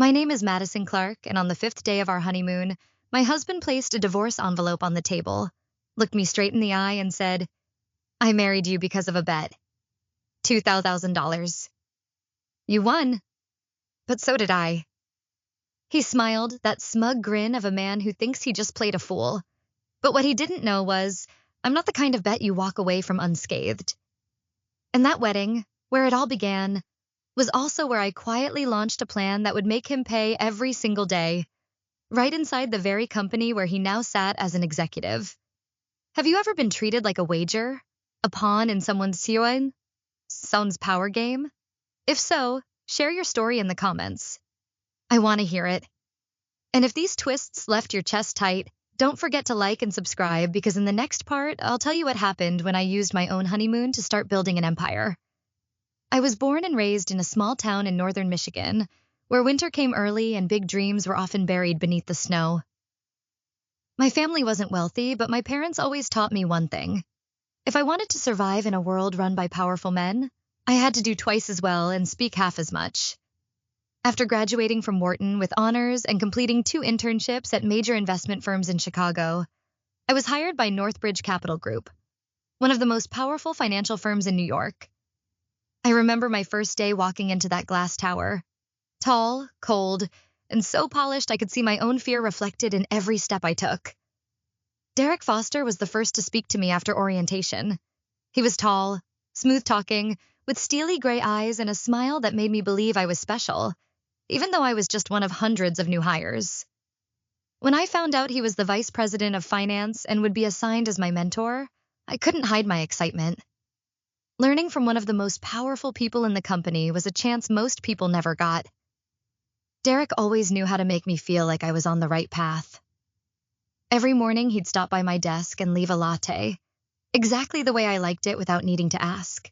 My name is Madison Clark, and on the fifth day of our honeymoon, my husband placed a divorce envelope on the table, looked me straight in the eye, and said, I married you because of a bet. $2,000. You won, but so did I. He smiled, that smug grin of a man who thinks he just played a fool. But what he didn't know was, I'm not the kind of bet you walk away from unscathed. And that wedding, where it all began, was also where I quietly launched a plan that would make him pay every single day, right inside the very company where he now sat as an executive. Have you ever been treated like a wager? A pawn in someone's power game? If so, share your story in the comments. I want to hear it. And if these twists left your chest tight, don't forget to like and subscribe, because in the next part, I'll tell you what happened when I used my own honeymoon to start building an empire. I was born and raised in a small town in northern Michigan, where winter came early and big dreams were often buried beneath the snow. My family wasn't wealthy, but my parents always taught me one thing. If I wanted to survive in a world run by powerful men, I had to do twice as well and speak half as much. After graduating from Wharton with honors and completing 2 internships at major investment firms in Chicago, I was hired by Northbridge Capital Group, one of the most powerful financial firms in New York. I remember my first day walking into that glass tower. Tall, cold, and so polished I could see my own fear reflected in every step I took. Derek Foster was the first to speak to me after orientation. He was tall, smooth-talking, with steely gray eyes and a smile that made me believe I was special, even though I was just one of hundreds of new hires. When I found out he was the vice president of finance and would be assigned as my mentor, I couldn't hide my excitement. Learning from one of the most powerful people in the company was a chance most people never got. Derek always knew how to make me feel like I was on the right path. Every morning he'd stop by my desk and leave a latte, exactly the way I liked it without needing to ask.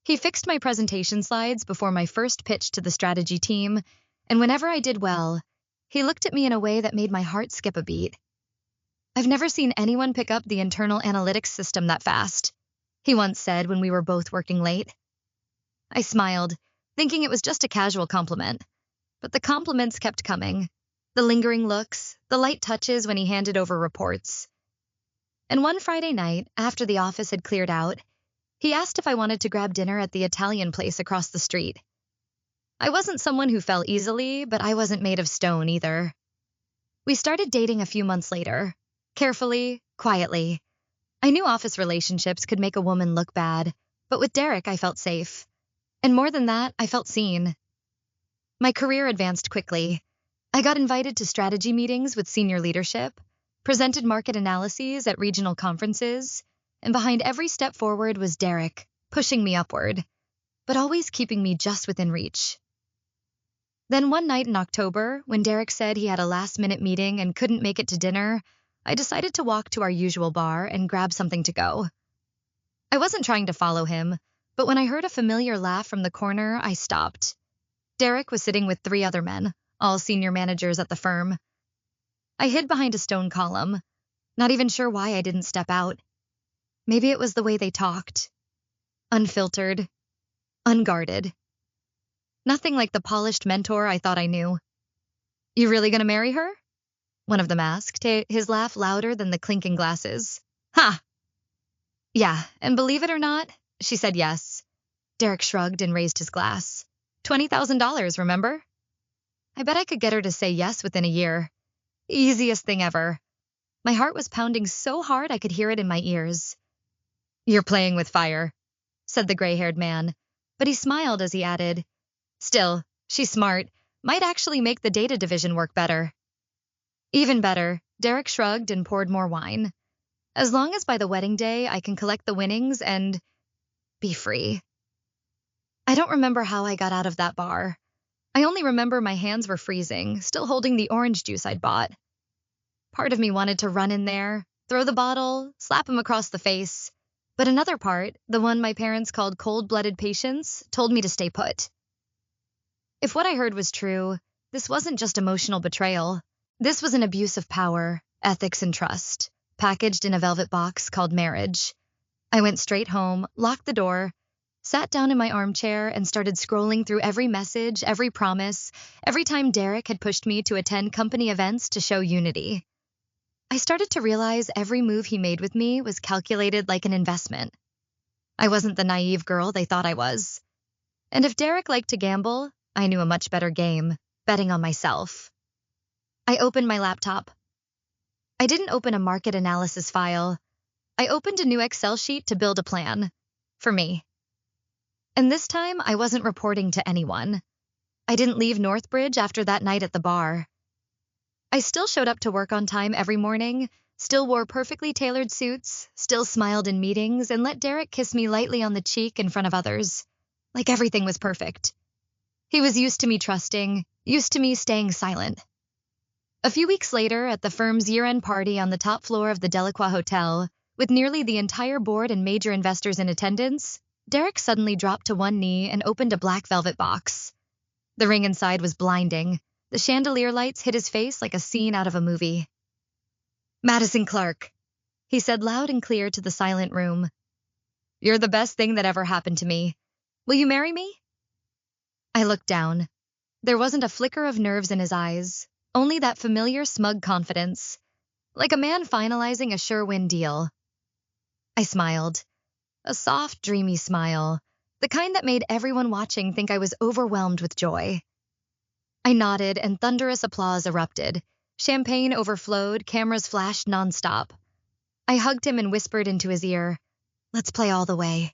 He fixed my presentation slides before my first pitch to the strategy team, and whenever I did well, he looked at me in a way that made my heart skip a beat. I've never seen anyone pick up the internal analytics system that fast, he once said when we were both working late. I smiled, thinking it was just a casual compliment, but the compliments kept coming, the lingering looks, the light touches when he handed over reports. And one Friday night, after the office had cleared out, he asked if I wanted to grab dinner at the Italian place across the street. I wasn't someone who fell easily, but I wasn't made of stone either. We started dating a few months later, carefully, quietly. I knew office relationships could make a woman look bad, but with Derek I felt safe. And more than that, I felt seen. My career advanced quickly. I got invited to strategy meetings with senior leadership, presented market analyses at regional conferences, and behind every step forward was Derek, pushing me upward, but always keeping me just within reach. Then one night in October, when Derek said he had a last-minute meeting and couldn't make it to dinner, I decided to walk to our usual bar and grab something to go. I wasn't trying to follow him, but when I heard a familiar laugh from the corner, I stopped. Derek was sitting with 3 other men, all senior managers at the firm. I hid behind a stone column, not even sure why I didn't step out. Maybe it was the way they talked. Unfiltered. Unguarded. Nothing like the polished mentor I thought I knew. You really gonna marry her? One of them asked, his laugh louder than the clinking glasses. Ha! Yeah, and believe it or not, she said yes. Derek shrugged and raised his glass. $20,000, remember? I bet I could get her to say yes within a year. Easiest thing ever. My heart was pounding so hard I could hear it in my ears. You're playing with fire, said the gray-haired man, but he smiled as he added, Still, she's smart, might actually make the data division work better. Even better, Derek shrugged and poured more wine. As long as by the wedding day I can collect the winnings and be free. I don't remember how I got out of that bar. I only remember my hands were freezing, still holding the orange juice I'd bought. Part of me wanted to run in there, throw the bottle, slap him across the face. But another part, the one my parents called cold-blooded patience, told me to stay put. If what I heard was true, this wasn't just emotional betrayal. This was an abuse of power, ethics, and trust, packaged in a velvet box called marriage. I went straight home, locked the door, sat down in my armchair, and started scrolling through every message, every promise, every time Derek had pushed me to attend company events to show unity. I started to realize every move he made with me was calculated like an investment. I wasn't the naive girl they thought I was. And if Derek liked to gamble, I knew a much better game, betting on myself. I opened my laptop. I didn't open a market analysis file. I opened a new Excel sheet to build a plan. For me. And this time, I wasn't reporting to anyone. I didn't leave Northbridge after that night at the bar. I still showed up to work on time every morning, still wore perfectly tailored suits, still smiled in meetings, and let Derek kiss me lightly on the cheek in front of others, like everything was perfect. He was used to me trusting, used to me staying silent. A few weeks later, at the firm's year-end party on the top floor of the Delacroix Hotel, with nearly the entire board and major investors in attendance, Derek suddenly dropped to one knee and opened a black velvet box. The ring inside was blinding. The chandelier lights hit his face like a scene out of a movie. "Madison Clark," he said loud and clear to the silent room. "You're the best thing that ever happened to me. Will you marry me?" I looked down. There wasn't a flicker of nerves in his eyes, only that familiar smug confidence, like a man finalizing a sure-win deal. I smiled. A soft, dreamy smile, the kind that made everyone watching think I was overwhelmed with joy. I nodded, and thunderous applause erupted. Champagne overflowed, cameras flashed nonstop. I hugged him and whispered into his ear, "Let's play all the way."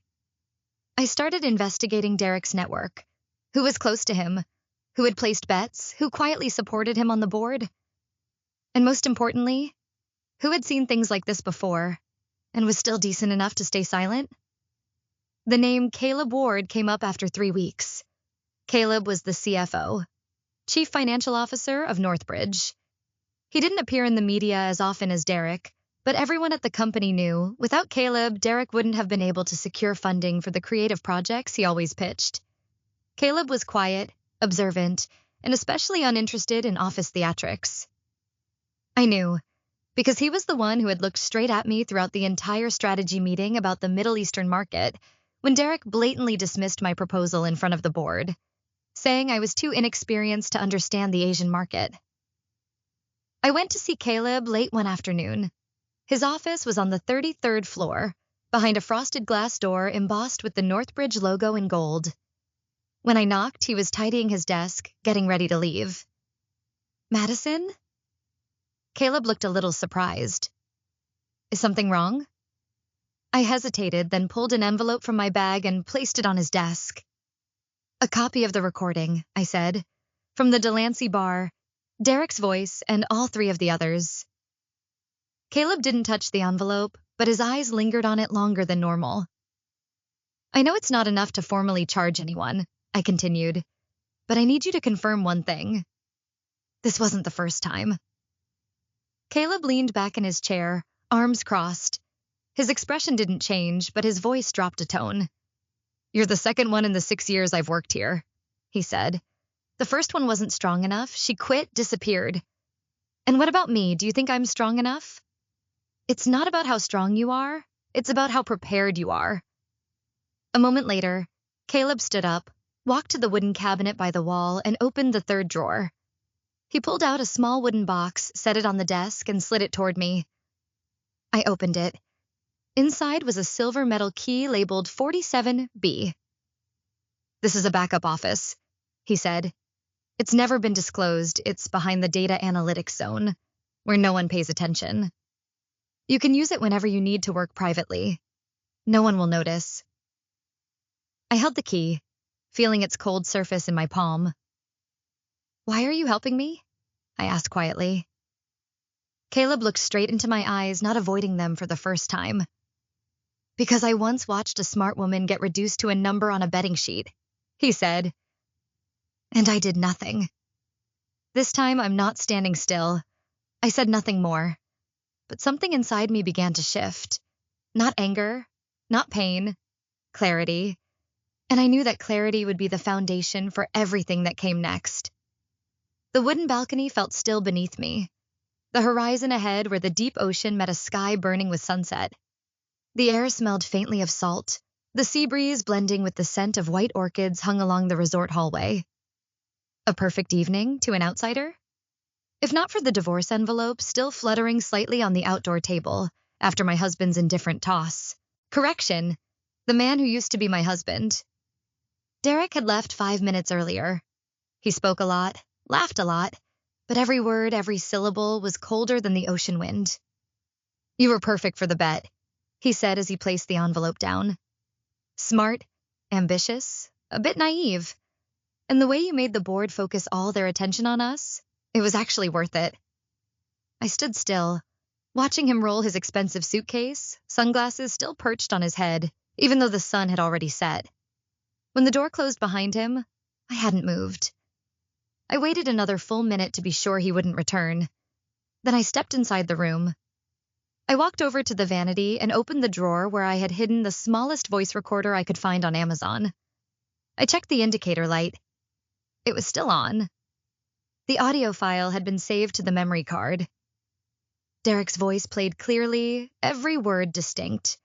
I started investigating Derek's network. Who was close to him? Who had placed bets? Who quietly supported him on the board? And most importantly, who had seen things like this before and was still decent enough to stay silent? The name Caleb Ward came up after 3 weeks. Caleb was the CFO, Chief Financial Officer of Northbridge. He didn't appear in the media as often as Derek, but everyone at the company knew without Caleb, Derek wouldn't have been able to secure funding for the creative projects he always pitched. Caleb was quiet, observant, and especially uninterested in office theatrics. I knew, because he was the one who had looked straight at me throughout the entire strategy meeting about the Middle Eastern market, when Derek blatantly dismissed my proposal in front of the board, saying I was too inexperienced to understand the Asian market. I went to see Caleb late one afternoon. His office was on the 33rd floor, behind a frosted glass door embossed with the Northbridge logo in gold. When I knocked, he was tidying his desk, getting ready to leave. "Madison?" Caleb looked a little surprised. "Is something wrong?" I hesitated, then pulled an envelope from my bag and placed it on his desk. "A copy of the recording," I said, "from the Delancey bar, Derek's voice, and all 3 of the others." Caleb didn't touch the envelope, but his eyes lingered on it longer than normal. "I know it's not enough to formally charge anyone," I continued, "but I need you to confirm one thing. This wasn't the first time." Caleb leaned back in his chair, arms crossed. His expression didn't change, but his voice dropped a tone. "You're the second one in the 6 years I've worked here," he said. "The first one wasn't strong enough. She quit, disappeared. And what about me? Do you think I'm strong enough? It's not about how strong you are. It's about how prepared you are." A moment later, Caleb stood up, walked to the wooden cabinet by the wall, and opened the 3rd drawer. He pulled out a small wooden box, set it on the desk, and slid it toward me. I opened it. Inside was a silver metal key labeled 47B. "This is a backup office," he said. "It's never been disclosed. It's behind the data analytics zone, where no one pays attention. You can use it whenever you need to work privately. No one will notice." I held the key, feeling its cold surface in my palm. "Why are you helping me?" I asked quietly. Caleb looked straight into my eyes, not avoiding them for the first time. "Because I once watched a smart woman get reduced to a number on a betting sheet," he said. "And I did nothing. This time I'm not standing still." I said nothing more, but something inside me began to shift. Not anger, not pain, clarity. And I knew that clarity would be the foundation for everything that came next. The wooden balcony felt still beneath me. The horizon ahead where the deep ocean met a sky burning with sunset. The air smelled faintly of salt, the sea breeze blending with the scent of white orchids hung along the resort hallway. A perfect evening to an outsider? If not for the divorce envelope still fluttering slightly on the outdoor table after my husband's indifferent toss. Correction, the man who used to be my husband. Derek had left 5 minutes earlier. He spoke a lot, laughed a lot, but every word, every syllable was colder than the ocean wind. "You were perfect for the bet," he said as he placed the envelope down. "Smart, ambitious, a bit naive. And the way you made the board focus all their attention on us, it was actually worth it." I stood still, watching him roll his expensive suitcase, sunglasses still perched on his head, even though the sun had already set. When the door closed behind him, I hadn't moved. I waited another full minute to be sure he wouldn't return. Then I stepped inside the room. I walked over to the vanity and opened the drawer where I had hidden the smallest voice recorder I could find on Amazon. I checked the indicator light. It was still on. The audio file had been saved to the memory card. Derek's voice played clearly, every word distinct.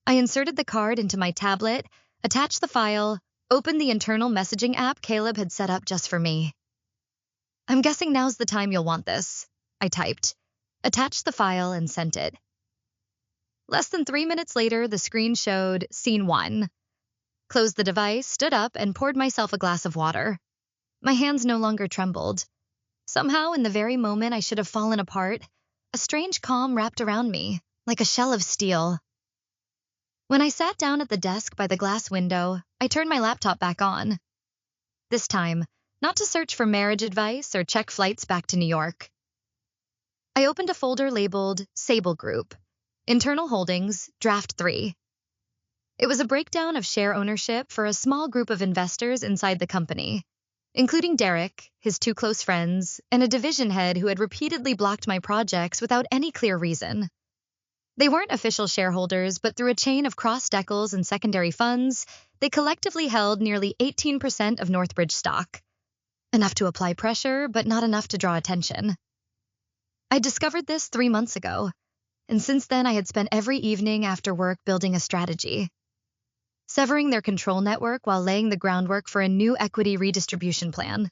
I inserted the card into my tablet, attached the file, opened the internal messaging app Caleb had set up just for me. "I'm guessing now's the time you'll want this," I typed, attached the file, and sent it. Less than 3 minutes later, the screen showed Scene 1. Closed the device, stood up, and poured myself a glass of water. My hands no longer trembled. Somehow, in the very moment I should have fallen apart, a strange calm wrapped around me, like a shell of steel. When I sat down at the desk by the glass window, I turned my laptop back on. This time, not to search for marriage advice or check flights back to New York. I opened a folder labeled Sable Group, Internal Holdings, Draft 3. It was a breakdown of share ownership for a small group of investors inside the company, including Derek, his 2 close friends, and a division head who had repeatedly blocked my projects without any clear reason. They weren't official shareholders, but through a chain of cross-decals and secondary funds, they collectively held nearly 18% of Northbridge stock. Enough to apply pressure, but not enough to draw attention. I discovered this 3 months ago, and since then I had spent every evening after work building a strategy. Severing their control network while laying the groundwork for a new equity redistribution plan.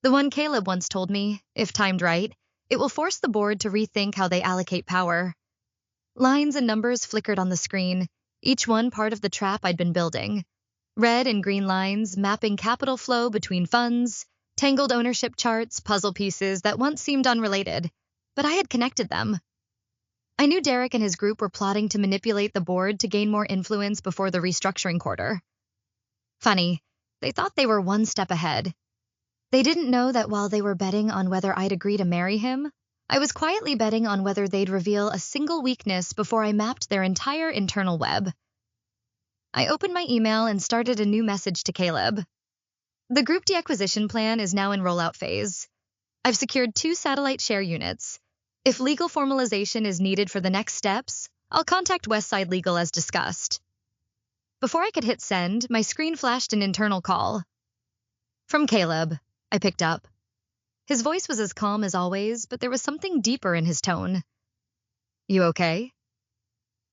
The one Caleb once told me, if timed right, it will force the board to rethink how they allocate power. Lines and numbers flickered on the screen, each one part of the trap I'd been building. Red and green lines mapping capital flow between funds, tangled ownership charts, puzzle pieces that once seemed unrelated, but I had connected them. I knew Derek and his group were plotting to manipulate the board to gain more influence before the restructuring quarter. Funny, they thought they were one step ahead. They didn't know that while they were betting on whether I'd agree to marry him, I was quietly betting on whether they'd reveal a single weakness before I mapped their entire internal web. I opened my email and started a new message to Caleb. "The group deacquisition plan is now in rollout phase. I've secured 2 satellite share units. If legal formalization is needed for the next steps, I'll contact Westside Legal as discussed." Before I could hit send, my screen flashed an internal call. From Caleb, I picked up. His voice was as calm as always, but there was something deeper in his tone. "You okay?"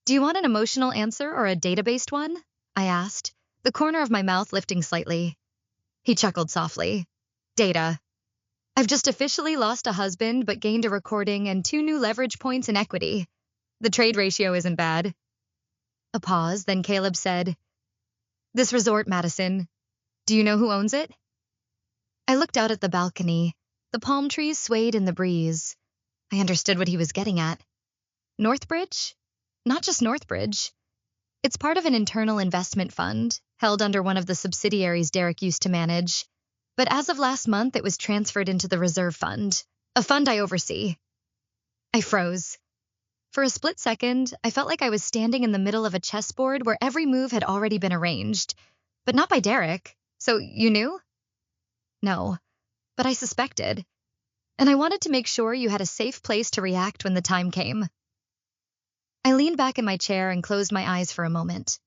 "Do you want an emotional answer or a data-based one?" I asked, the corner of my mouth lifting slightly. He chuckled softly. "Data. I've just officially lost a husband but gained a recording and 2 new leverage points in equity. The trade ratio isn't bad." A pause, then Caleb said, "This resort, Madison, do you know who owns it?" I looked out at the balcony. The palm trees swayed in the breeze. I understood what he was getting at. Northbridge? Not just Northbridge. It's part of an internal investment fund, held under one of the subsidiaries Derek used to manage. But as of last month, it was transferred into the reserve fund, a fund I oversee. I froze. For a split second, I felt like I was standing in the middle of a chessboard where every move had already been arranged. But not by Derek. "So you knew?" "No, but I suspected. And I wanted to make sure you had a safe place to react when the time came." I leaned back in my chair and closed my eyes for a moment.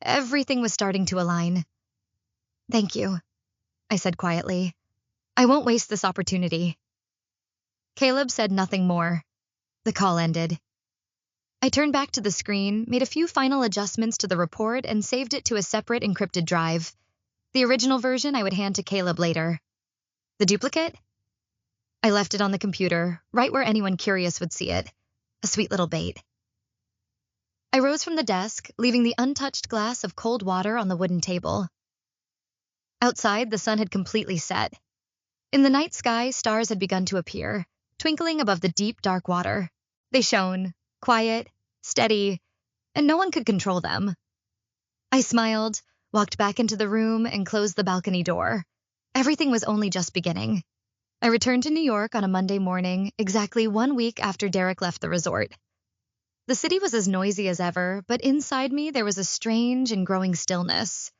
Everything was starting to align. "Thank you," I said quietly. "I won't waste this opportunity." Caleb said nothing more. The call ended. I turned back to the screen, made a few final adjustments to the report, and saved it to a separate encrypted drive. The original version I would hand to Caleb later. The duplicate? I left it on the computer, right where anyone curious would see it. A sweet little bait. I rose from the desk, leaving the untouched glass of cold water on the wooden table. Outside, the sun had completely set. In the night sky, stars had begun to appear, twinkling above the deep, dark water. They shone, quiet, steady, and no one could control them. I smiled, walked back into the room, and closed the balcony door. Everything was only just beginning. I returned to New York on a Monday morning, exactly 1 week after Derek left the resort. The city was as noisy as ever, but inside me there was a strange and growing stillness.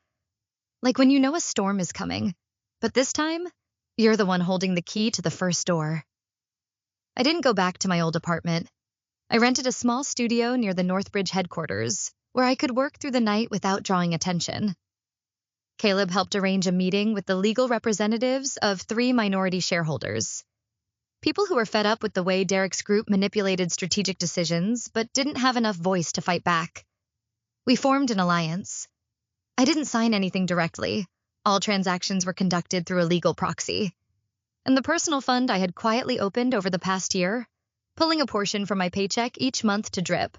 Like when you know a storm is coming, but this time, you're the one holding the key to the first door. I didn't go back to my old apartment. I rented a small studio near the Northbridge headquarters, where I could work through the night without drawing attention. Caleb helped arrange a meeting with the legal representatives of 3 minority shareholders. People who were fed up with the way Derek's group manipulated strategic decisions, but didn't have enough voice to fight back. We formed an alliance. I didn't sign anything directly. All transactions were conducted through a legal proxy. And the personal fund I had quietly opened over the past year, pulling a portion from my paycheck each month to drip.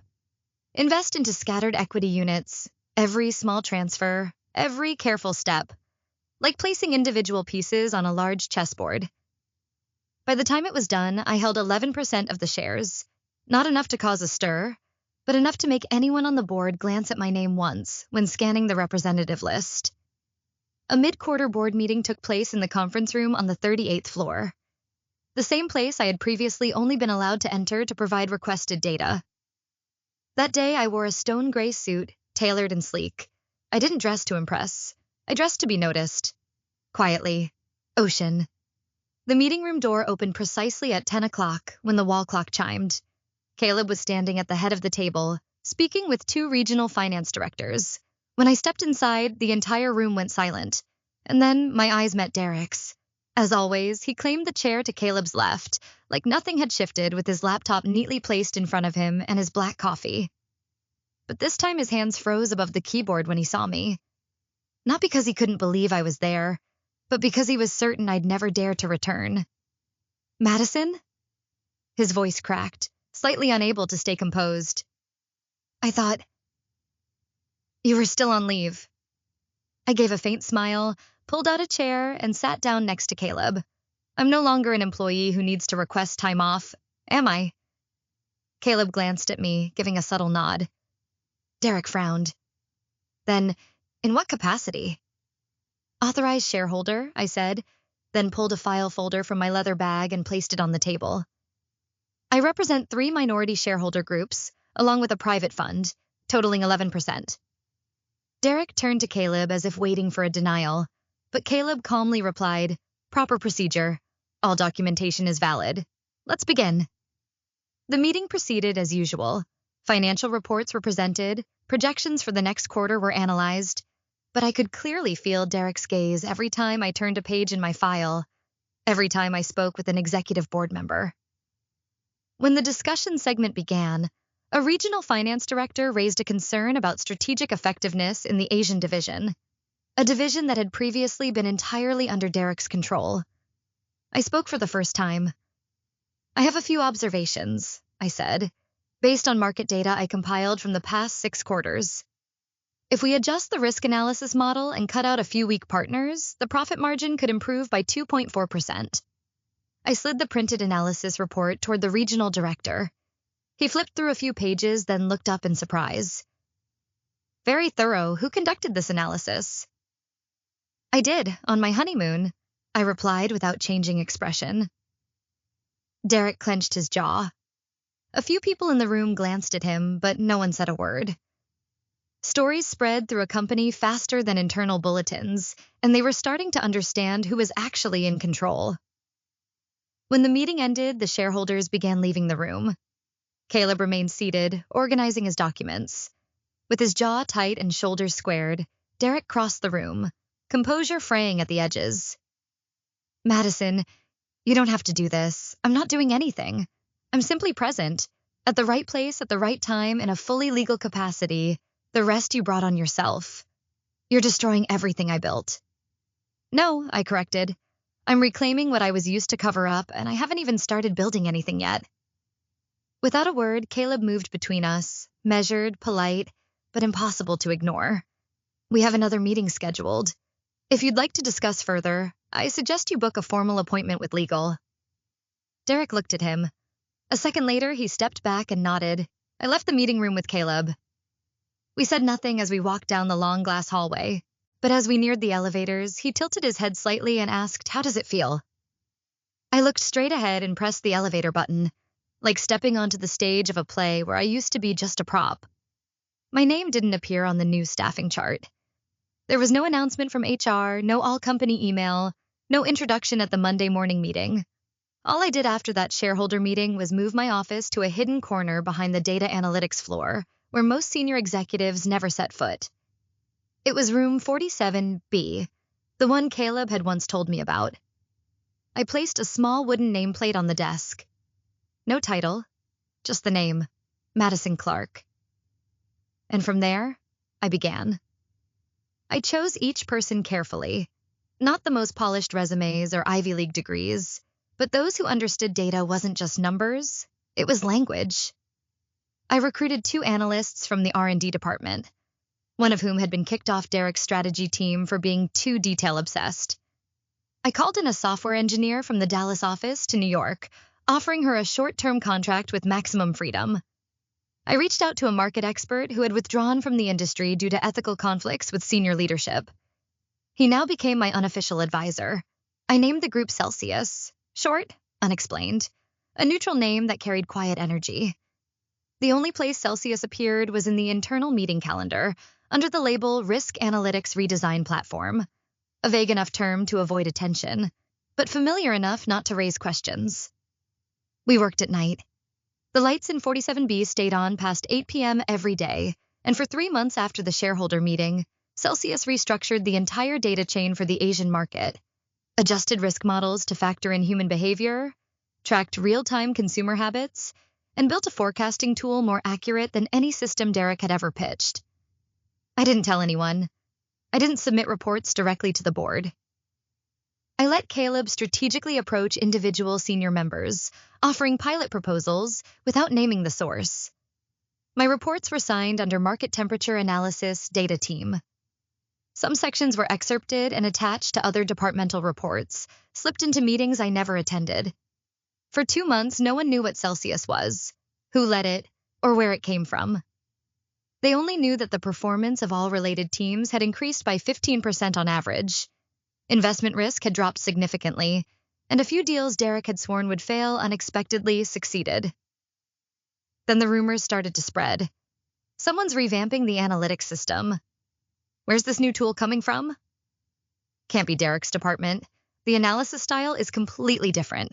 Invest into scattered equity units, every small transfer, every careful step, like placing individual pieces on a large chessboard. By the time it was done, I held 11% of the shares, not enough to cause a stir, but enough to make anyone on the board glance at my name once when scanning the representative list. A mid-quarter board meeting took place in the conference room on the 38th floor, the same place I had previously only been allowed to enter to provide requested data. That day, I wore a stone gray suit, tailored and sleek. I didn't dress to impress. I dressed to be noticed. Quietly. Ocean. The meeting room door opened precisely at 10 o'clock when the wall clock chimed. Caleb was standing at the head of the table, speaking with 2 regional finance directors. When I stepped inside, the entire room went silent, and then my eyes met Derek's. As always, he claimed the chair to Caleb's left, like nothing had shifted, with his laptop neatly placed in front of him and his black coffee. But this time his hands froze above the keyboard when he saw me. Not because he couldn't believe I was there, but because he was certain I'd never dare to return. "Madison?" His voice cracked, slightly unable to stay composed. "I thought you were still on leave." I gave a faint smile, pulled out a chair, and sat down next to Caleb. I'm no longer an employee who needs to request time off, am I? Caleb glanced at me, giving a subtle nod. Derek frowned. "Then, in what capacity?" "Authorized shareholder," I said, then pulled a file folder from my leather bag and placed it on the table. "I represent 3 minority shareholder groups, along with a private fund, totaling 11%. Derek turned to Caleb as if waiting for a denial, but Caleb calmly replied, "Proper procedure. All documentation is valid. Let's begin." The meeting proceeded as usual. Financial reports were presented, projections for the next quarter were analyzed, but I could clearly feel Derek's gaze every time I turned a page in my file, every time I spoke with an executive board member. When the discussion segment began, a regional finance director raised a concern about strategic effectiveness in the Asian division, a division that had previously been entirely under Derek's control. I spoke for the first time. "I have a few observations," I said, "based on market data I compiled from the past 6 quarters. If we adjust the risk analysis model and cut out a few weak partners, the profit margin could improve by 2.4%. I slid the printed analysis report toward the regional director. He flipped through a few pages, then looked up in surprise. "Very thorough. Who conducted this analysis?" "I did, on my honeymoon," I replied without changing expression. Derek clenched his jaw. A few people in the room glanced at him, but no one said a word. Stories spread through a company faster than internal bulletins, and they were starting to understand who was actually in control. When the meeting ended, the shareholders began leaving the room. Caleb remained seated, organizing his documents. With his jaw tight and shoulders squared, Derek crossed the room, composure fraying at the edges. "Madison, you don't have to do this. I'm not doing anything. I'm simply present, At the right place at the right time in a fully legal capacity, the rest you brought on yourself. You're destroying everything I built. No, I corrected. I'm reclaiming what I was used to cover up, and I haven't even started building anything yet. Without a word, Caleb moved between us, measured, polite, but impossible to ignore. We have another meeting scheduled. If you'd like to discuss further, I suggest you book a formal appointment with legal. Derek looked at him. A second later, he stepped back and nodded. I left the meeting room with Caleb. We said nothing as we walked down the long glass hallway, but as we neared the elevators, he tilted his head slightly and asked, "How does it feel?" I looked straight ahead and pressed the elevator button, like stepping onto the stage of a play where I used to be just a prop. My name didn't appear on the new staffing chart. There was no announcement from HR, no all-company email, no introduction at the Monday morning meeting. All I did after that shareholder meeting was move my office to a hidden corner behind the data analytics floor, where most senior executives never set foot. It was room 47B, the one Caleb had once told me about. I placed a small wooden nameplate on the desk. No title, just the name, Madison Clark. And from there, I began. I chose each person carefully, not the most polished resumes or Ivy League degrees, but those who understood data wasn't just numbers, it was language. I recruited 2 analysts from the R&D department, one of whom had been kicked off Derek's strategy team for being too detail-obsessed. I called in a software engineer from the Dallas office to New York, offering her a short-term contract with maximum freedom. I reached out to a market expert who had withdrawn from the industry due to ethical conflicts with senior leadership. He now became my unofficial advisor. I named the group Celsius, short, unexplained, a neutral name that carried quiet energy. The only place Celsius appeared was in the internal meeting calendar, under the label Risk Analytics Redesign Platform, a vague enough term to avoid attention, but familiar enough not to raise questions. We worked at night. The lights in 47B stayed on past 8 p.m. every day, and for 3 months after the shareholder meeting, Celsius restructured the entire data chain for the Asian market, adjusted risk models to factor in human behavior, tracked real-time consumer habits, and built a forecasting tool more accurate than any system Derek had ever pitched. I didn't tell anyone. I didn't submit reports directly to the board. I let Caleb strategically approach individual senior members, offering pilot proposals without naming the source. My reports were signed under Market Temperature Analysis Data Team. Some sections were excerpted and attached to other departmental reports, slipped into meetings I never attended. For 2 months, no one knew what Celsius was, who led it, or where it came from. They only knew that the performance of all related teams had increased by 15% on average. Investment risk had dropped significantly, and a few deals Derek had sworn would fail unexpectedly succeeded. Then the rumors started to spread. Someone's revamping the analytics system. Where's this new tool coming from? Can't be Derek's department. The analysis style is completely different.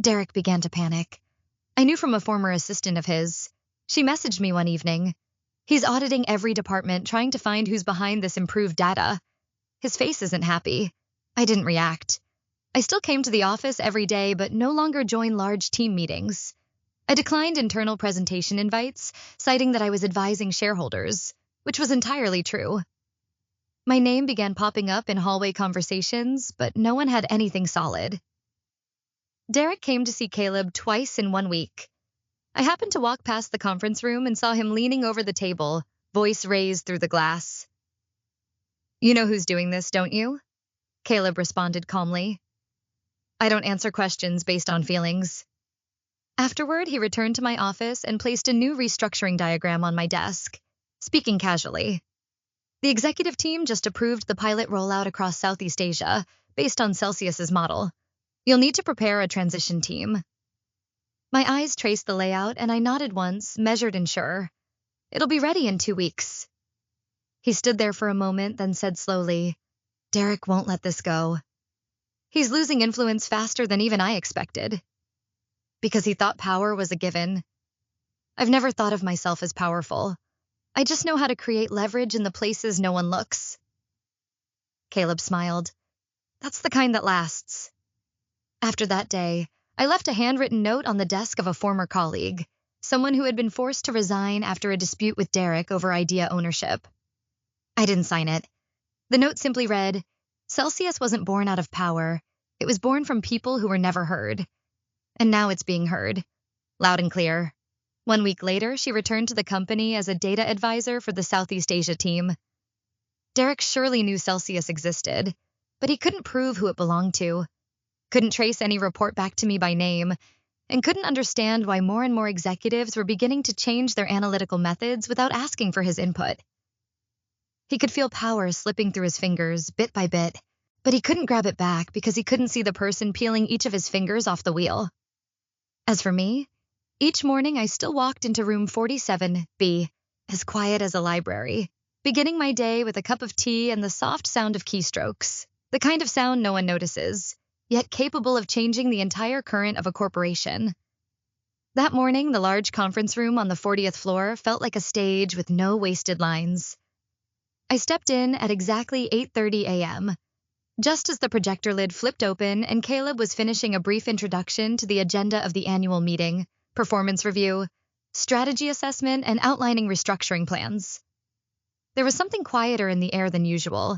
Derek began to panic. I knew from a former assistant of his. She messaged me one evening. He's auditing every department, trying to find who's behind this improved data. His face isn't happy. I didn't react. I still came to the office every day, but no longer joined large team meetings. I declined internal presentation invites, citing that I was advising shareholders, which was entirely true. My name began popping up in hallway conversations, but no one had anything solid. Derek came to see Caleb twice in 1 week. I happened to walk past the conference room and saw him leaning over the table, voice raised through the glass. "You know who's doing this, don't you?" Caleb responded calmly. "I don't answer questions based on feelings." Afterward, he returned to my office and placed a new restructuring diagram on my desk, speaking casually. "The executive team just approved the pilot rollout across Southeast Asia, based on Celsius's model. You'll need to prepare a transition team." My eyes traced the layout, and I nodded once, measured and sure. "It'll be ready in 2 weeks." He stood there for a moment, then said slowly, "Derek won't let this go. He's losing influence faster than even I expected." Because he thought power was a given. I've never thought of myself as powerful. I just know how to create leverage in the places no one looks. Caleb smiled. "That's the kind that lasts." After that day, I left a handwritten note on the desk of a former colleague. someone who had been forced to resign after a dispute with Derek over idea ownership. I didn't sign it. The note simply read, Celsius wasn't born out of power. It was born from people who were never heard. And now it's being heard. Loud and clear. 1 week later, she returned to the company as a data advisor for the Southeast Asia team. Derek surely knew Celsius existed, but he couldn't prove who it belonged to, couldn't trace any report back to me by name, and couldn't understand why more and more executives were beginning to change their analytical methods without asking for his input. He could feel power slipping through his fingers, bit by bit, but he couldn't grab it back because he couldn't see the person peeling each of his fingers off the wheel. As for me, each morning I still walked into room 47B, as quiet as a library, beginning my day with a cup of tea and the soft sound of keystrokes, the kind of sound no one notices, yet capable of changing the entire current of a corporation. That morning, the large conference room on the 40th floor felt like a stage with no wasted lines. I stepped in at exactly 8:30 a.m., just as the projector lid flipped open and Caleb was finishing a brief introduction to the agenda of the annual meeting, performance review, strategy assessment, and outlining restructuring plans. There was something quieter in the air than usual,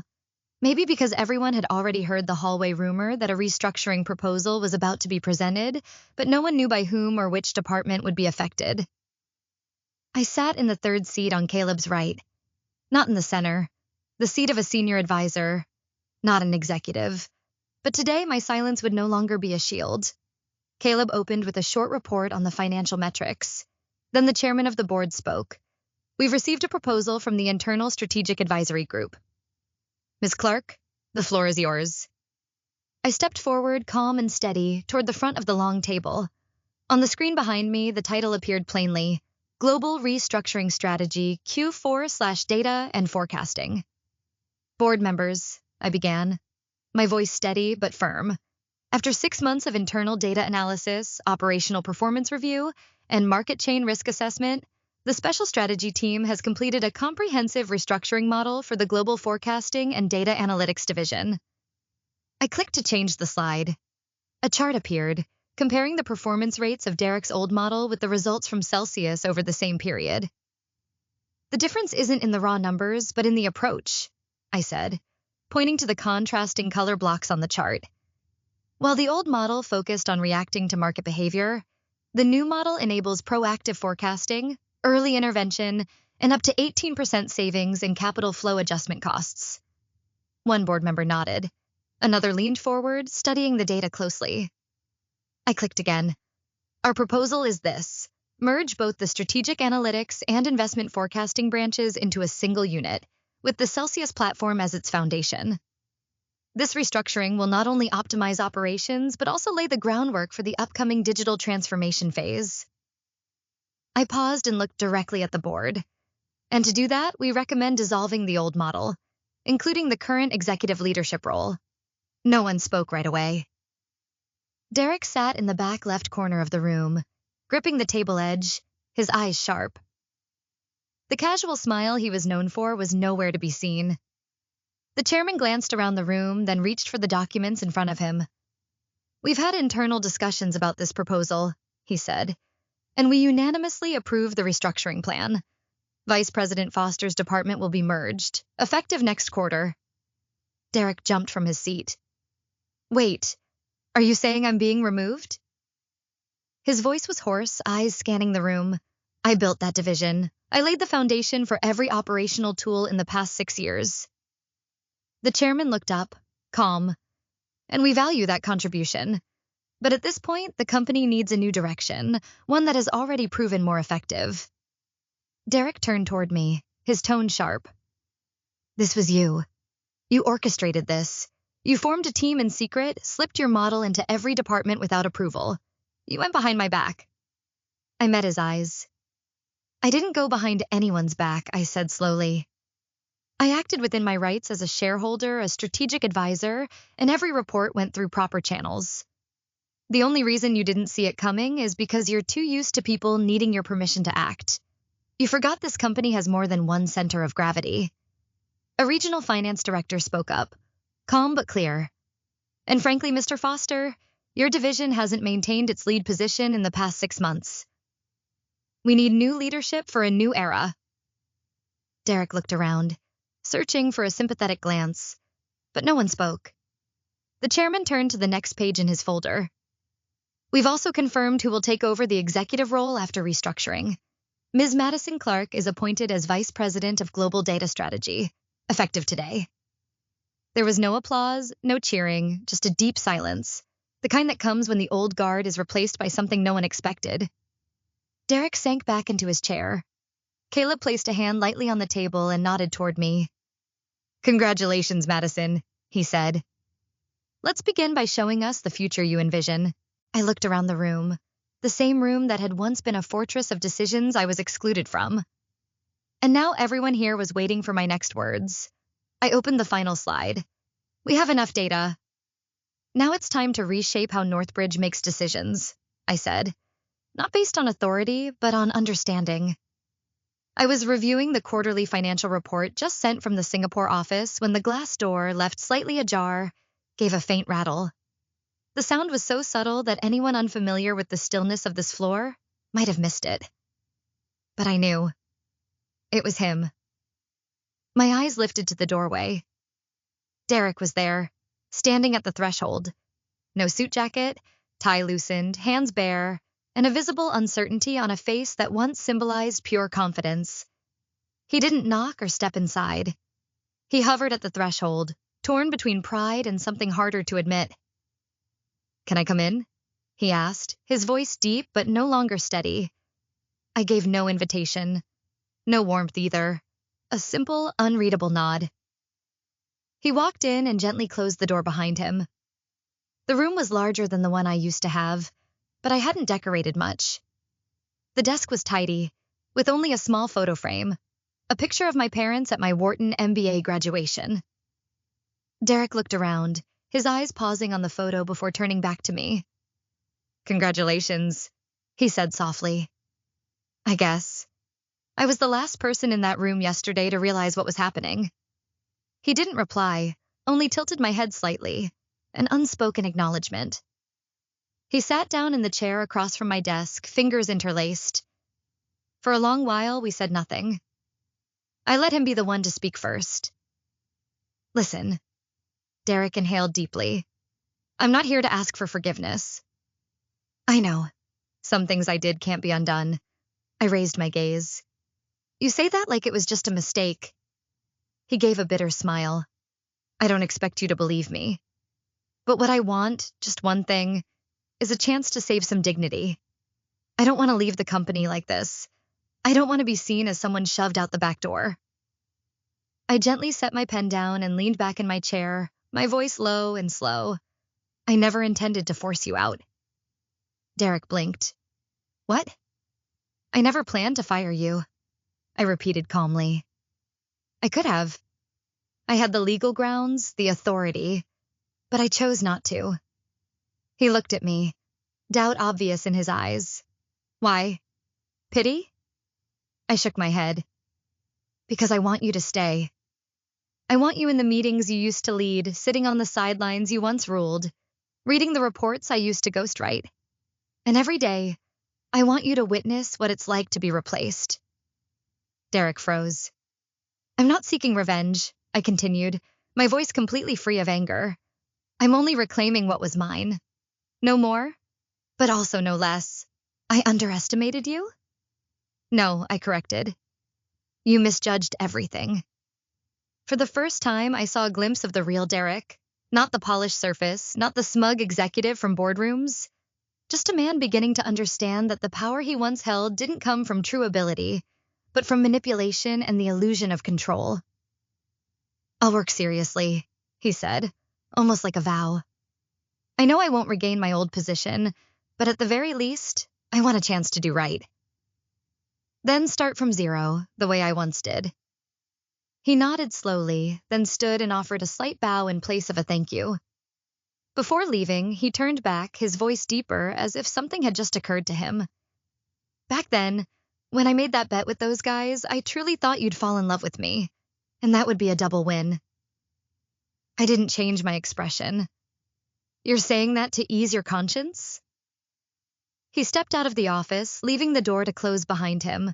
maybe because everyone had already heard the hallway rumor that a restructuring proposal was about to be presented, but no one knew by whom or which department would be affected. I sat in the third seat on Caleb's right, not in the center, the seat of a senior advisor, not an executive. But today my silence would no longer be a shield. Caleb opened with a short report on the financial metrics. Then the chairman of the board spoke. We've received a proposal from the Internal Strategic Advisory Group. Ms. Clark, the floor is yours. I stepped forward, calm and steady, toward the front of the long table. On the screen behind me, the title appeared plainly, Global Restructuring Strategy, Q4/Data and Forecasting. Board members, I began, my voice steady but firm. After 6 months of internal data analysis, operational performance review, and market chain risk assessment, the Special Strategy Team has completed a comprehensive restructuring model for the Global Forecasting and Data Analytics Division. I clicked to change the slide. A chart appeared, comparing the performance rates of Derek's old model with the results from Celsius over the same period. The difference isn't in the raw numbers, but in the approach, I said, pointing to the contrasting color blocks on the chart. While the old model focused on reacting to market behavior, the new model enables proactive forecasting, early intervention, and up to 18% savings in capital flow adjustment costs. One board member nodded. Another leaned forward, studying the data closely. I clicked again. Our proposal is this. Merge both the strategic analytics and investment forecasting branches into a single unit, with the Celsius platform as its foundation. This restructuring will not only optimize operations, but also lay the groundwork for the upcoming digital transformation phase. I paused and looked directly at the board. And to do that, we recommend dissolving the old model, including the current executive leadership role. No one spoke right away. Derek sat in the back left corner of the room, gripping the table edge, his eyes sharp. The casual smile he was known for was nowhere to be seen. The chairman glanced around the room, then reached for the documents in front of him. We've had internal discussions about this proposal, he said, and we unanimously approve the restructuring plan. Vice President Foster's department will be merged, effective next quarter. Derek jumped from his seat. Wait, are you saying I'm being removed? His voice was hoarse, eyes scanning the room. I built that division. I laid the foundation for every operational tool in the past 6 years. The chairman looked up, calm. And we value that contribution. But at this point, the company needs a new direction, one that has already proven more effective. Derek turned toward me, his tone sharp. This was you. You orchestrated this. You formed a team in secret, slipped your model into every department without approval. You went behind my back. I met his eyes. I didn't go behind anyone's back, I said slowly. I acted within my rights as a shareholder, a strategic advisor, and every report went through proper channels. The only reason you didn't see it coming is because you're too used to people needing your permission to act. You forgot this company has more than one center of gravity. A regional finance director spoke up, calm but clear. And frankly, Mr. Foster, your division hasn't maintained its lead position in the past 6 months. We need new leadership for a new era. Derek looked around, searching for a sympathetic glance, but no one spoke. The chairman turned to the next page in his folder. We've also confirmed who will take over the executive role after restructuring. Ms. Madison Clark is appointed as Vice President of Global Data Strategy, effective today. There was no applause, no cheering, just a deep silence, the kind that comes when the old guard is replaced by something no one expected. Derek sank back into his chair. Caleb placed a hand lightly on the table and nodded toward me. Congratulations, Madison, he said. Let's begin by showing us the future you envision. I looked around the room, the same room that had once been a fortress of decisions I was excluded from. And now everyone here was waiting for my next words. I opened the final slide. We have enough data. Now it's time to reshape how Northbridge makes decisions, I said. Not based on authority, but on understanding. I was reviewing the quarterly financial report just sent from the Singapore office when the glass door, left slightly ajar, gave a faint rattle. The sound was so subtle that anyone unfamiliar with the stillness of this floor might have missed it. But I knew. It was him. My eyes lifted to the doorway. Derek was there, standing at the threshold. No suit jacket, tie loosened, hands bare, and a visible uncertainty on a face that once symbolized pure confidence. He didn't knock or step inside. He hovered at the threshold, torn between pride and something harder to admit. Can I come in? He asked, his voice deep but no longer steady. I gave no invitation, no warmth either, a simple, unreadable nod. He walked in and gently closed the door behind him. The room was larger than the one I used to have, but I hadn't decorated much. The desk was tidy, with only a small photo frame, a picture of my parents at my Wharton MBA graduation. Derek looked around, his eyes pausing on the photo before turning back to me. Congratulations, he said softly. I guess. I was the last person in that room yesterday to realize what was happening. He didn't reply, only tilted my head slightly, an unspoken acknowledgement. He sat down in the chair across from my desk, fingers interlaced. For a long while, we said nothing. I let him be the one to speak first. Listen. Derek inhaled deeply. I'm not here to ask for forgiveness. I know. Some things I did can't be undone. I raised my gaze. You say that like it was just a mistake. He gave a bitter smile. I don't expect you to believe me. But what I want, just one thing, is a chance to save some dignity. I don't want to leave the company like this. I don't want to be seen as someone shoved out the back door. I gently set my pen down and leaned back in my chair, my voice low and slow. I never intended to force you out. Derek blinked. What? I never planned to fire you, I repeated calmly. I could have. I had the legal grounds, the authority, but I chose not to. He looked at me, doubt obvious in his eyes. Why? Pity? I shook my head. Because I want you to stay. I want you in the meetings you used to lead, sitting on the sidelines you once ruled, reading the reports I used to ghostwrite. And every day, I want you to witness what it's like to be replaced. Derek froze. I'm not seeking revenge, I continued, my voice completely free of anger. I'm only reclaiming what was mine. No more, but also no less. I underestimated you? No, I corrected. You misjudged everything. For the first time, I saw a glimpse of the real Derek, not the polished surface, not the smug executive from boardrooms, just a man beginning to understand that the power he once held didn't come from true ability, but from manipulation and the illusion of control. I'll work seriously, he said, almost like a vow. I know I won't regain my old position, but at the very least, I want a chance to do right. Then start from zero, the way I once did. He nodded slowly, then stood and offered a slight bow in place of a thank you. Before leaving, he turned back, his voice deeper, as if something had just occurred to him. Back then, when I made that bet with those guys, I truly thought you'd fall in love with me, and that would be a double win. I didn't change my expression. You're saying that to ease your conscience? He stepped out of the office, leaving the door to close behind him.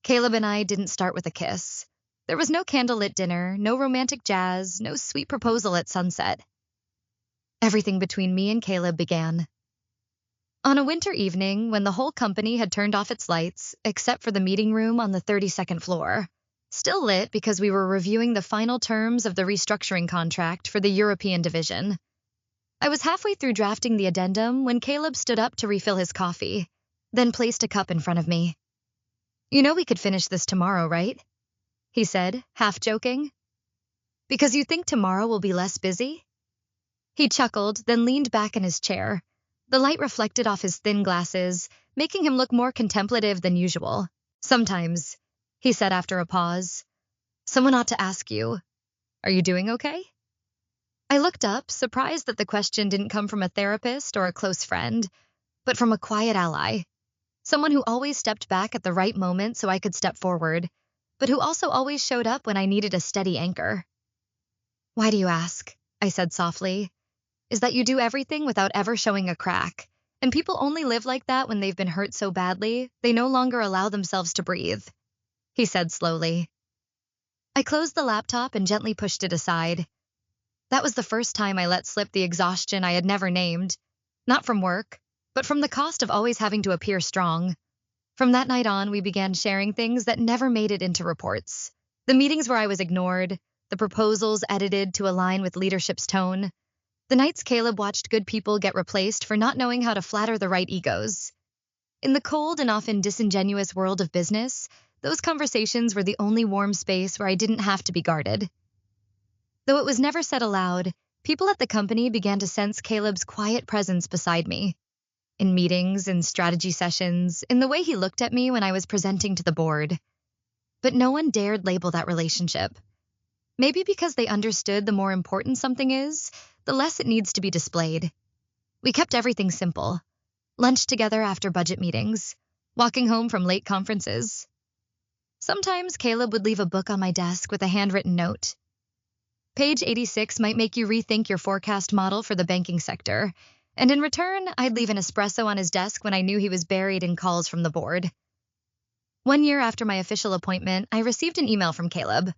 Caleb and I didn't start with a kiss. There was no candlelit dinner, no romantic jazz, no sweet proposal at sunset. Everything between me and Caleb began. On a winter evening, when the whole company had turned off its lights, except for the meeting room on the 32nd floor, still lit because we were reviewing the final terms of the restructuring contract for the European division. I was halfway through drafting the addendum when Caleb stood up to refill his coffee, then placed a cup in front of me. "You know we could finish this tomorrow, right?" he said, half joking. "Because you think tomorrow will be less busy?" He chuckled, then leaned back in his chair. The light reflected off his thin glasses, making him look more contemplative than usual. "Sometimes," he said after a pause, "someone ought to ask you, are you doing okay?" I looked up, surprised that the question didn't come from a therapist or a close friend, but from a quiet ally, someone who always stepped back at the right moment so I could step forward, but who also always showed up when I needed a steady anchor. "Why do you ask?" I said softly. "Is that you do everything without ever showing a crack, and people only live like that when they've been hurt so badly they no longer allow themselves to breathe," he said slowly. I closed the laptop and gently pushed it aside. That was the first time I let slip the exhaustion I had never named, not from work, but from the cost of always having to appear strong. From that night on, we began sharing things that never made it into reports. The meetings where I was ignored, the proposals edited to align with leadership's tone, the nights Caleb watched good people get replaced for not knowing how to flatter the right egos. In the cold and often disingenuous world of business, those conversations were the only warm space where I didn't have to be guarded. Though it was never said aloud, people at the company began to sense Caleb's quiet presence beside me. In meetings, in strategy sessions, in the way he looked at me when I was presenting to the board. But no one dared label that relationship. Maybe because they understood the more important something is, the less it needs to be displayed. We kept everything simple. Lunch together after budget meetings, walking home from late conferences. Sometimes Caleb would leave a book on my desk with a handwritten note. Page 86 might make you rethink your forecast model for the banking sector, and in return, I'd leave an espresso on his desk when I knew he was buried in calls from the board. 1 year after my official appointment, I received an email from Caleb.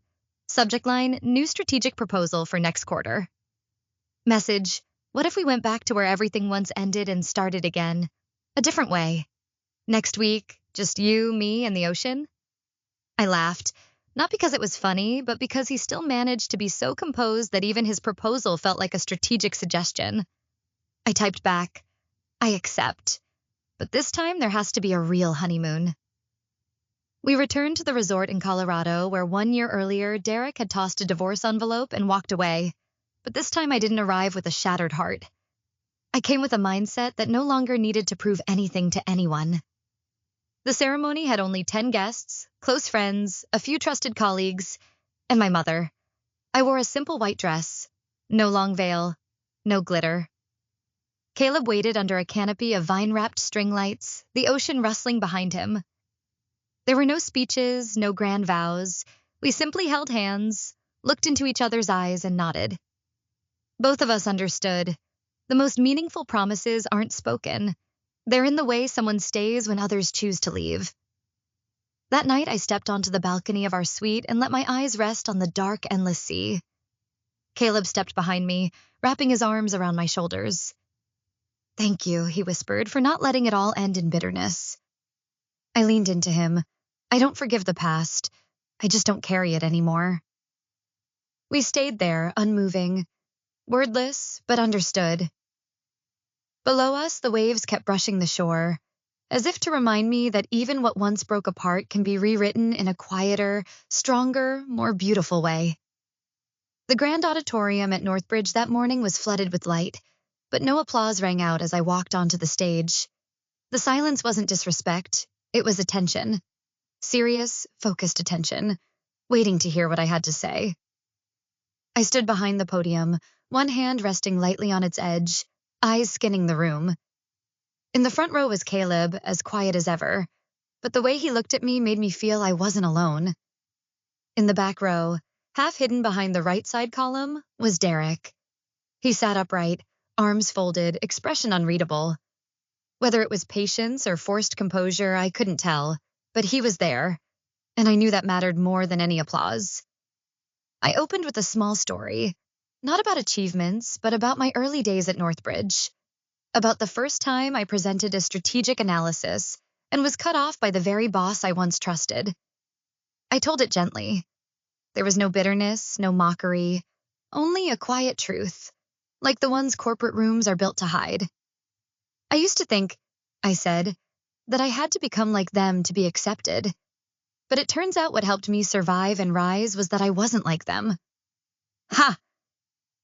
Subject line, "New strategic proposal for next quarter." Message, "What if we went back to where everything once ended and started again? A different way. Next week, just you, me, and the ocean?" I laughed. Not because it was funny, but because he still managed to be so composed that even his proposal felt like a strategic suggestion. I typed back, "I accept. But this time there has to be a real honeymoon." We returned to the resort in Colorado where 1 year earlier Derek had tossed a divorce envelope and walked away, but this time I didn't arrive with a shattered heart. I came with a mindset that no longer needed to prove anything to anyone. The ceremony had only 10 guests, close friends, a few trusted colleagues, and my mother. I wore a simple white dress, no long veil, no glitter. Caleb waited under a canopy of vine-wrapped string lights, the ocean rustling behind him. There were no speeches, no grand vows. We simply held hands, looked into each other's eyes, and nodded. Both of us understood. The most meaningful promises aren't spoken. They're in the way someone stays when others choose to leave. That night, I stepped onto the balcony of our suite and let my eyes rest on the dark, endless sea. Caleb stepped behind me, wrapping his arms around my shoulders. "Thank you," he whispered, "for not letting it all end in bitterness." I leaned into him. I don't forgive the past. I just don't carry it anymore. We stayed there, unmoving, wordless, but understood. Below us, the waves kept brushing the shore, as if to remind me that even what once broke apart can be rewritten in a quieter, stronger, more beautiful way. The grand auditorium at Northbridge that morning was flooded with light, but no applause rang out as I walked onto the stage. The silence wasn't disrespect, it was attention. Serious, focused attention, waiting to hear what I had to say. I stood behind the podium, one hand resting lightly on its edge, eyes scanning the room. In the front row was Caleb, as quiet as ever, but the way he looked at me made me feel I wasn't alone. In the back row, half hidden behind the right side column, was Derek. He sat upright, arms folded, expression unreadable. Whether it was patience or forced composure, I couldn't tell, but he was there, and I knew that mattered more than any applause. I opened with a small story, not about achievements, but about my early days at Northbridge, about the first time I presented a strategic analysis and was cut off by the very boss I once trusted. I told it gently. There was no bitterness, no mockery, only a quiet truth, like the ones corporate rooms are built to hide. I used to think, I said, that I had to become like them to be accepted. But it turns out what helped me survive and rise was that I wasn't like them. Ha!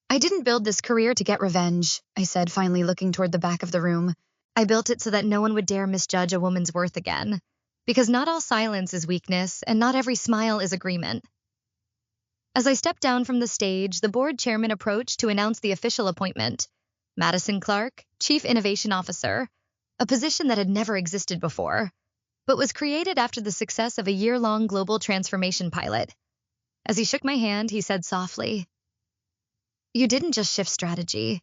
I didn't build this career to get revenge, I said, finally looking toward the back of the room. I built it so that no one would dare misjudge a woman's worth again. Because not all silence is weakness, and not every smile is agreement. As I stepped down from the stage, the board chairman approached to announce the official appointment. Madison Clark, Chief Innovation Officer, a position that had never existed before, but was created after the success of a year-long global transformation pilot. As he shook my hand, he said softly, "You didn't just shift strategy.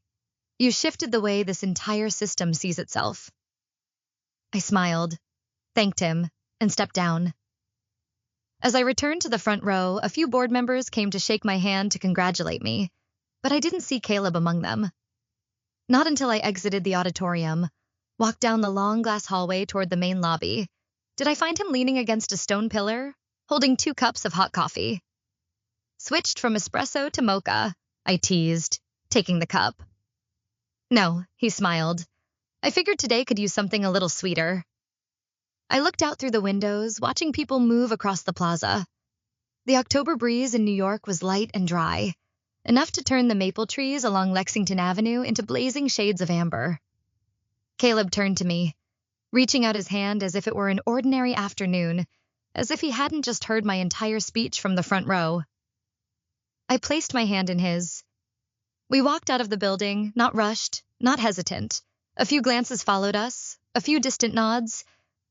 You shifted the way this entire system sees itself." I smiled, thanked him, and stepped down. As I returned to the front row, a few board members came to shake my hand to congratulate me, but I didn't see Caleb among them. Not until I exited the auditorium, walked down the long glass hallway toward the main lobby, did I find him leaning against a stone pillar, holding 2 cups of hot coffee. "Switched from espresso to mocha," I teased, taking the cup. "No," he smiled. "I figured today could use something a little sweeter." I looked out through the windows, watching people move across the plaza. The October breeze in New York was light and dry, enough to turn the maple trees along Lexington Avenue into blazing shades of amber. Caleb turned to me, reaching out his hand as if it were an ordinary afternoon, as if he hadn't just heard my entire speech from the front row. I placed my hand in his. We walked out of the building, not rushed, not hesitant. A few glances followed us, a few distant nods,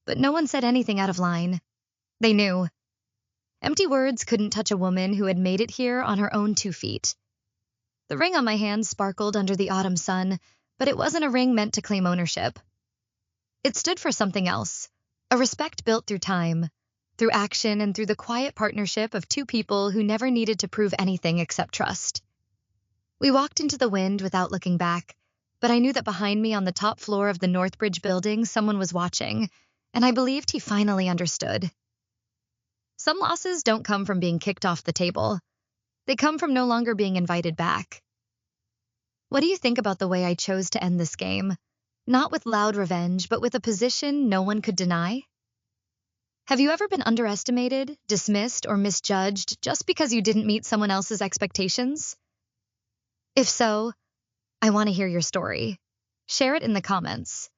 but no one said anything out of line. They knew. Empty words couldn't touch a woman who had made it here on her own 2 feet. The ring on my hand sparkled under the autumn sun, but it wasn't a ring meant to claim ownership. It stood for something else, a respect built through time, through action, and through the quiet partnership of 2 people who never needed to prove anything except trust. We walked into the wind without looking back, but I knew that behind me on the top floor of the Northbridge building someone was watching, and I believed he finally understood. Some losses don't come from being kicked off the table. They come from no longer being invited back. What do you think about the way I chose to end this game? Not with loud revenge, but with a position no one could deny? Have you ever been underestimated, dismissed, or misjudged just because you didn't meet someone else's expectations? If so, I want to hear your story. Share it in the comments.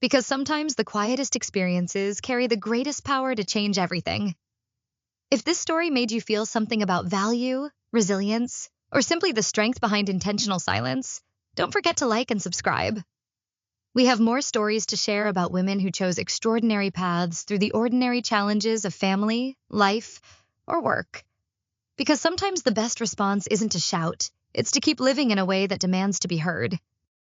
Because sometimes the quietest experiences carry the greatest power to change everything. If this story made you feel something about value, resilience, or simply the strength behind intentional silence, don't forget to like and subscribe. We have more stories to share about women who chose extraordinary paths through the ordinary challenges of family, life, or work. Because sometimes the best response isn't to shout, it's to keep living in a way that demands to be heard.